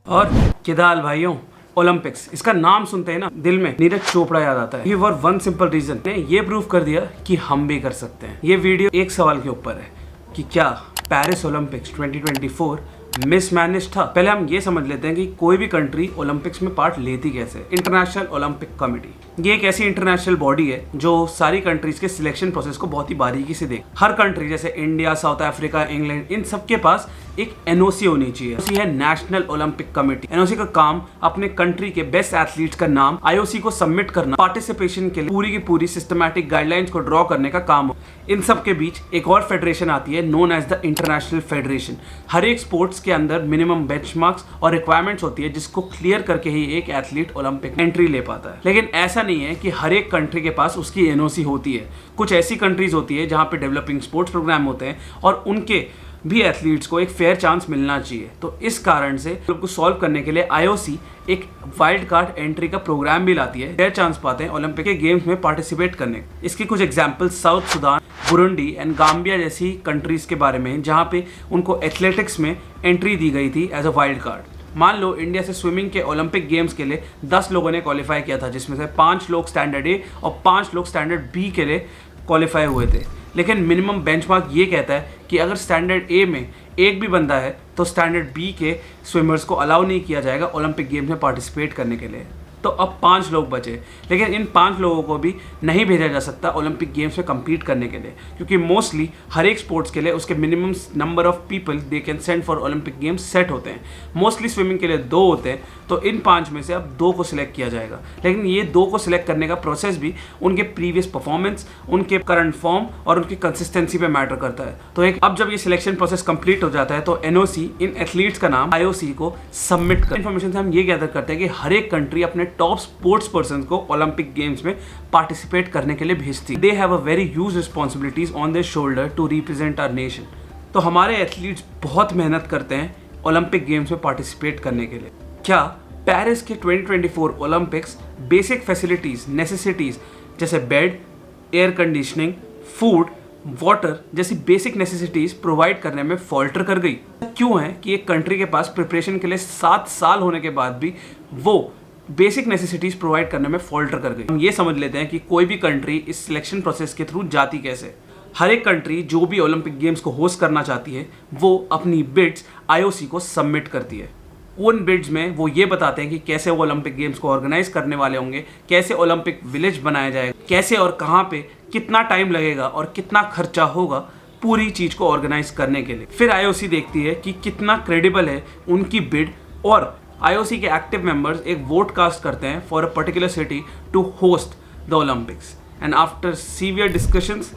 और किदाल भाइयों, ओलंपिक्स, इसका नाम सुनते हैं ना दिल में नीरज चोपड़ा याद आता है। ये फॉर वन सिंपल रीजन ने ये प्रूव कर दिया कि हम भी कर सकते हैं। ये वीडियो एक सवाल के ऊपर है कि क्या पेरिस ओलंपिक्स 2024 मिसमैनेज था। पहले हम ये समझ लेते हैं कि कोई भी कंट्री ओलंपिक्स में पार्ट लेती कैसे। इंटरनेशनल ओलंपिक कमेटी ये एक ऐसी इंटरनेशनल बॉडी है जो सारी कंट्रीज के सिलेक्शन प्रोसेस को बहुत ही बारीकी से देख। हर कंट्री जैसे इंडिया, साउथ अफ्रीका, इंग्लैंड, इन सब के पास एक एनओसी होनी चाहिए। एनओसी है नेशनल ओलंपिक कमेटी। एनओसी का काम अपने कंट्री के बेस्ट एथलीट्स का नाम आईओसी को सबमिट करना, पार्टिसिपेशन के लिए पूरी की पूरी सिस्टमैटिक गाइडलाइंस को ड्रॉ करने का काम हो। इन सब के बीच एक और फेडरेशन आती है known as the international federation. हर एक स्पोर्ट्स के अंदर मिनिमम बेंचमार्क्स और रिक्वायरमेंट्स होती है जिसको क्लियर करके ही एक एथलीट ओलंपिक एंट्री ले पाता है। लेकिन ऐसा नहीं है कि हर एक कंट्री के पास उसकी एनओसी होती है। कुछ ऐसी कंट्रीज होती है जहां पे डेवलपिंग स्पोर्ट्स प्रोग्राम होते हैं और उनके भी एथलीट्स को एक फेयर चांस मिलना चाहिए। तो इस कारण से को सॉल्व करने के लिए आईओसी एक वाइल्ड कार्ड एंट्री का प्रोग्राम भी लाती है। फेयर चांस पाते हैं ओलंपिक के गेम्स में पार्टिसिपेट करने। इसकी कुछ examples south Sudan, Burundi and Gambia जैसी कंट्रीज के बारे में जहां पे उनको एथलेटिक्स में एंट्री दी गई थी एज अ वाइल्ड कार्ड। मान लो इंडिया से स्विमिंग के ओलंपिक गेम्स के लिए 10 लोगों ने क्वालिफाई किया था, जिसमें से 5 लोग स्टैंडर्ड ए और 5 लोग स्टैंडर्ड बी के लिए क्वालिफाई हुए थे। लेकिन मिनिमम बेंचमार्क ये कहता है कि अगर स्टैंडर्ड ए में एक भी बंदा है तो स्टैंडर्ड बी के स्विमर्स को अलाउ नहीं किया जाएगा ओलंपिक गेम्स में पार्टिसिपेट करने के लिए। तो अब 5 लोग बचे, लेकिन इन 5 लोगों को भी नहीं भेजा जा सकता ओलंपिक गेम्स में compete करने के लिए, क्योंकि मोस्टली हर एक स्पोर्ट्स के लिए उसके minimum number of people they can send for Olympic games set होते हैं। मोस्टली स्विमिंग के लिए 2 होते हैं, तो इन 5 में से अब 2 को सिलेक्ट किया जाएगा। लेकिन ये 2 को सिलेक्ट करने का प्रोसेस भी उनके प्रीवियस परफॉर्मेंस, उनके करंट फॉर्म और उनकी कंसिस्टेंसी पे मैटर करता है। तो अब जब ये सिलेक्शन प्रोसेस कंप्लीट हो जाता है तो एनओसी इन एथलीट्स का नाम आईओसी को सबमिट कर। इन्फॉर्मेशन से हम ये गैदर करते हैं कि हर एक कंट्री अपने टॉप स्पोर्ट्स पर्सन को ओलंपिक गेम्स में पार्टिसिपेट करने के लिए भेजती है। They have a very huge responsibilities on their shoulder to represent our nation. तो हमारे एथलीट्स बहुत मेहनत करते हैं ओलंपिक गेम्स में पार्टिसिपेट करने के लिए। क्या पेरिस के 2024 ओलंपिक्स बेसिक फैसिलिटीज, नेसेसिटीज जैसे bed, air conditioning, food, water जैसी बेसिक नेसेसिटीज प्रोवाइड करने में फॉल्टर कर गई? क्यों है कि एक कंट्री के पास प्रिपरेशन के लिए 7 साल होने के बाद भी वो बेसिक नेसेसिटीज प्रोवाइड करने में फॉल्टर कर गई? हम ये समझ लेते हैं कि कोई भी कंट्री इस सिलेक्शन प्रोसेस के थ्रू जाती कैसे। हर एक कंट्री जो भी ओलंपिक गेम्स को होस्ट करना चाहती है वो अपनी बिड्स आईओसी को सबमिट करती है। उन बिड्स में वो ये बताते हैं कि कैसे वो ओलंपिक गेम्स को ऑर्गेनाइज करने वाले होंगे, कैसे ओलंपिक विलेज बनाया जाएगा, कैसे और कहाँ पे कितना टाइम लगेगा और कितना खर्चा होगा पूरी चीज को ऑर्गेनाइज करने के लिए। फिर आईओसी देखती है कि कितना क्रेडिबल है उनकी बिड, और आईओसी के एक्टिव मेंबर्स एक वोट कास्ट करते हैं for a particular city to host the Olympics. And after severe discussions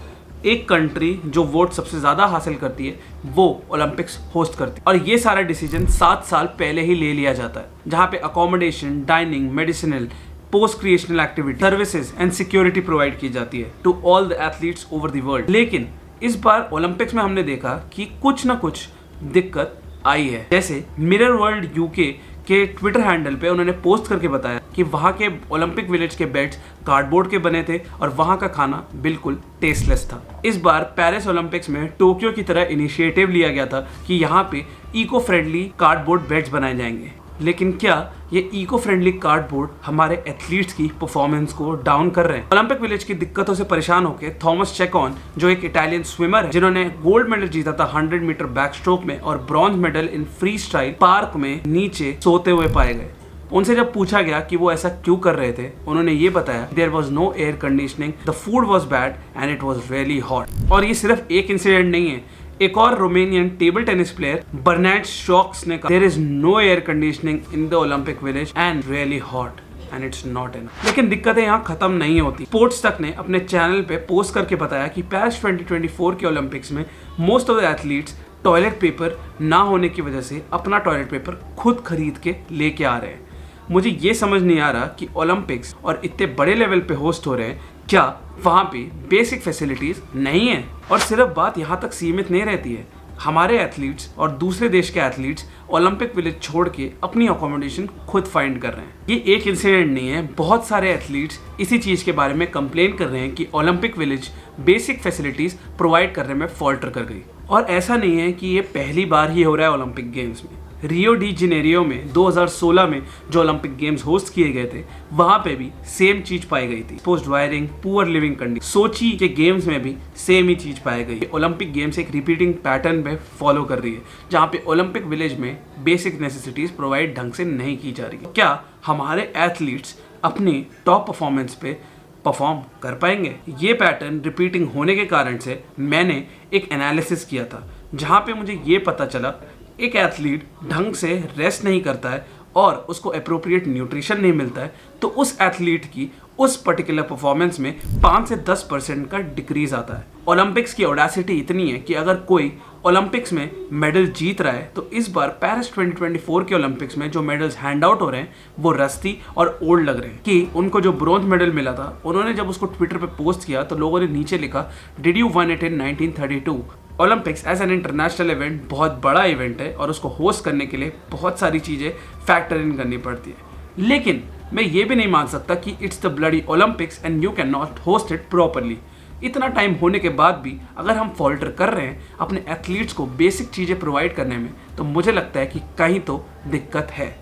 एक कंट्री जो वोट सबसे ज़्यादा हासिल करती है वो ओलंपिक्स होस्ट करती है। और ये सारा डिसीजन 7 साल पहले ही ले लिया जाता है, जहाँ पे accommodation, dining, medicinal, post creational activity, services and security provide की जाती है to all the athletes over the world. लेकिन इस बार ओलंपिक्स में हमने देखा कि कुछ ना कुछ दिक्कत आई है। जैसे मिरर वर्ल्ड यूके के ट्विटर हैंडल पे उन्होंने पोस्ट करके बताया कि वहाँ के ओलंपिक विलेज के बेड्स कार्डबोर्ड के बने थे और वहाँ का खाना बिल्कुल टेस्टलेस था। इस बार पेरिस ओलंपिक्स में टोक्यो की तरह इनिशिएटिव लिया गया था कि यहाँ पे इको फ्रेंडली कार्डबोर्ड बेड्स बनाए जाएंगे। लेकिन क्या ये इको फ्रेंडली कार्डबोर्ड हमारे एथलीट्स की परफॉर्मेंस को डाउन कर रहे हैं? ओलंपिक विलेज की दिक्कतों से परेशान होकर थॉमस चेकॉन, जो एक इटालियन स्विमर है जिन्होंने गोल्ड मेडल जीता था 100 मीटर बैक स्ट्रोक में और bronze medal in free style, park में नीचे सोते हुए पाए गए। उनसे जब पूछा गया कि वो ऐसा क्यों कर रहे थे, उन्होंने ये बताया, there was no air conditioning, the food was bad and it was really hot. और ये सिर्फ एक इंसिडेंट नहीं है। एक और Romanian table tennis player Bernadette Szocs ने कहा, there is no air conditioning in the Olympic village and really hot and it's not enough. लेकिन दिक्कतें यहाँ खत्म नहीं होती। स्पोर्ट्स तक ने अपने चैनल पे पोस्ट करके बताया कि पेरिस 2024 के ओलंपिक्स में most of the athletes toilet paper ना होने की वजह से अपना टॉयलेट पेपर खुद खरीद के लेके आ रहे हैं। मुझे ये समझ नहीं आ रहा कि ओलंपिक्स और इतने बड़े लेवल पे होस्ट हो रहे हैं, क्या वहाँ पे बेसिक फैसिलिटीज नहीं है? और सिर्फ बात यहाँ तक सीमित नहीं रहती है। हमारे एथलीट्स और दूसरे देश के एथलीट्स ओलंपिक विलेज छोड़ के अपनी अकोमोडेशन खुद फाइंड कर रहे हैं। ये एक इंसिडेंट नहीं है, बहुत सारे एथलीट्स इसी चीज़ के बारे में कंप्लेन कर रहे हैं कि Olympic village basic facilities provide करने में फॉल्टर कर गई। और ऐसा नहीं है कि ये पहली बार ही हो रहा है ओलंपिक गेम्स में। रियो डी जेनेरियो में 2016 में जो ओलंपिक गेम्स होस्ट किए गए थे वहां पे भी सेम चीज पाई गई थी। Post wiring, poor living condition. Sochi के गेम्स में भी सेम ही चीज पाई गई। ओलंपिक गेम्स एक रिपीटिंग पैटर्न पे फॉलो कर रही है जहां पे ओलंपिक विलेज में बेसिक नेसेसिटीज प्रोवाइड ढंग से नहीं की जा रही है। क्या हमारे एथलीट्स अपनी टॉप परफॉर्मेंस पे परफॉर्म कर पाएंगे? ये पैटर्न रिपीटिंग होने के कारण से मैंने एक एनालिसिस किया था जहां पे मुझे ये पता चला एक एथलीट ढंग से रेस्ट नहीं करता है और उसको अप्रोप्रिएट न्यूट्रिशन नहीं मिलता है तो उस एथलीट की उस पर्टिकुलर परफॉर्मेंस में 5 से 10% का डिक्रीज आता है। ओलंपिक्स की ऑडेसिटी इतनी है कि अगर कोई ओलंपिक्स में मेडल जीत रहा है तो इस बार पेरिस 2024 के ओलंपिक्स में जो मेडल्स हैंड आउट हो रहे हैं वो रस्ती और ओल्ड लग रहे हैं। कि उनको जो ब्रोंज मेडल मिला था उन्होंने जब उसको ट्विटर पे पोस्ट किया तो लोगों ने नीचे लिखा, did you won it in 1932? Olympics as an international event बहुत बड़ा इवेंट है और उसको होस्ट करने के लिए बहुत सारी चीज़ें फैक्टर इन करनी पड़ती है। लेकिन मैं ये भी नहीं मान सकता कि it's the bloody Olympics and you can not host it properly. इतना टाइम होने के बाद भी अगर हम फॉल्टर कर रहे हैं अपने एथलीट्स को बेसिक चीज़ें प्रोवाइड करने में तो मुझे लगता है कि कहीं तो दिक्कत है।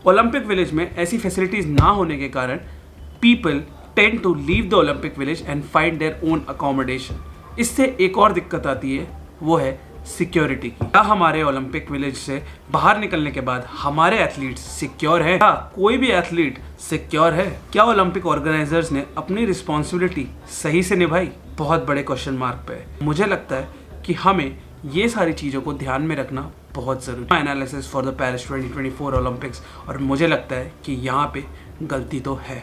ओलंपिक विलेज में ऐसी फैसिलिटीज़ ना होने के कारण people tend to leave the Olympic village and find their own accommodation. इससे एक और दिक्कत आती है, वो है सिक्योरिटी की। क्या हमारे ओलंपिक विलेज से बाहर निकलने के बाद हमारे एथलीट्स सिक्योर है? क्या कोई भी एथलीट सिक्योर है? क्या ओलंपिक ऑर्गेनाइजर्स ने अपनी रिस्पॉन्सिबिलिटी सही से निभाई? बहुत बड़े क्वेश्चन मार्क पे है। मुझे लगता है कि हमें ये सारी चीज़ों को ध्यान में रखना बहुत ज़रूरी है। Analysis for the Paris 2024 Olympics, और मुझे लगता है कि यहाँ पे गलती तो है।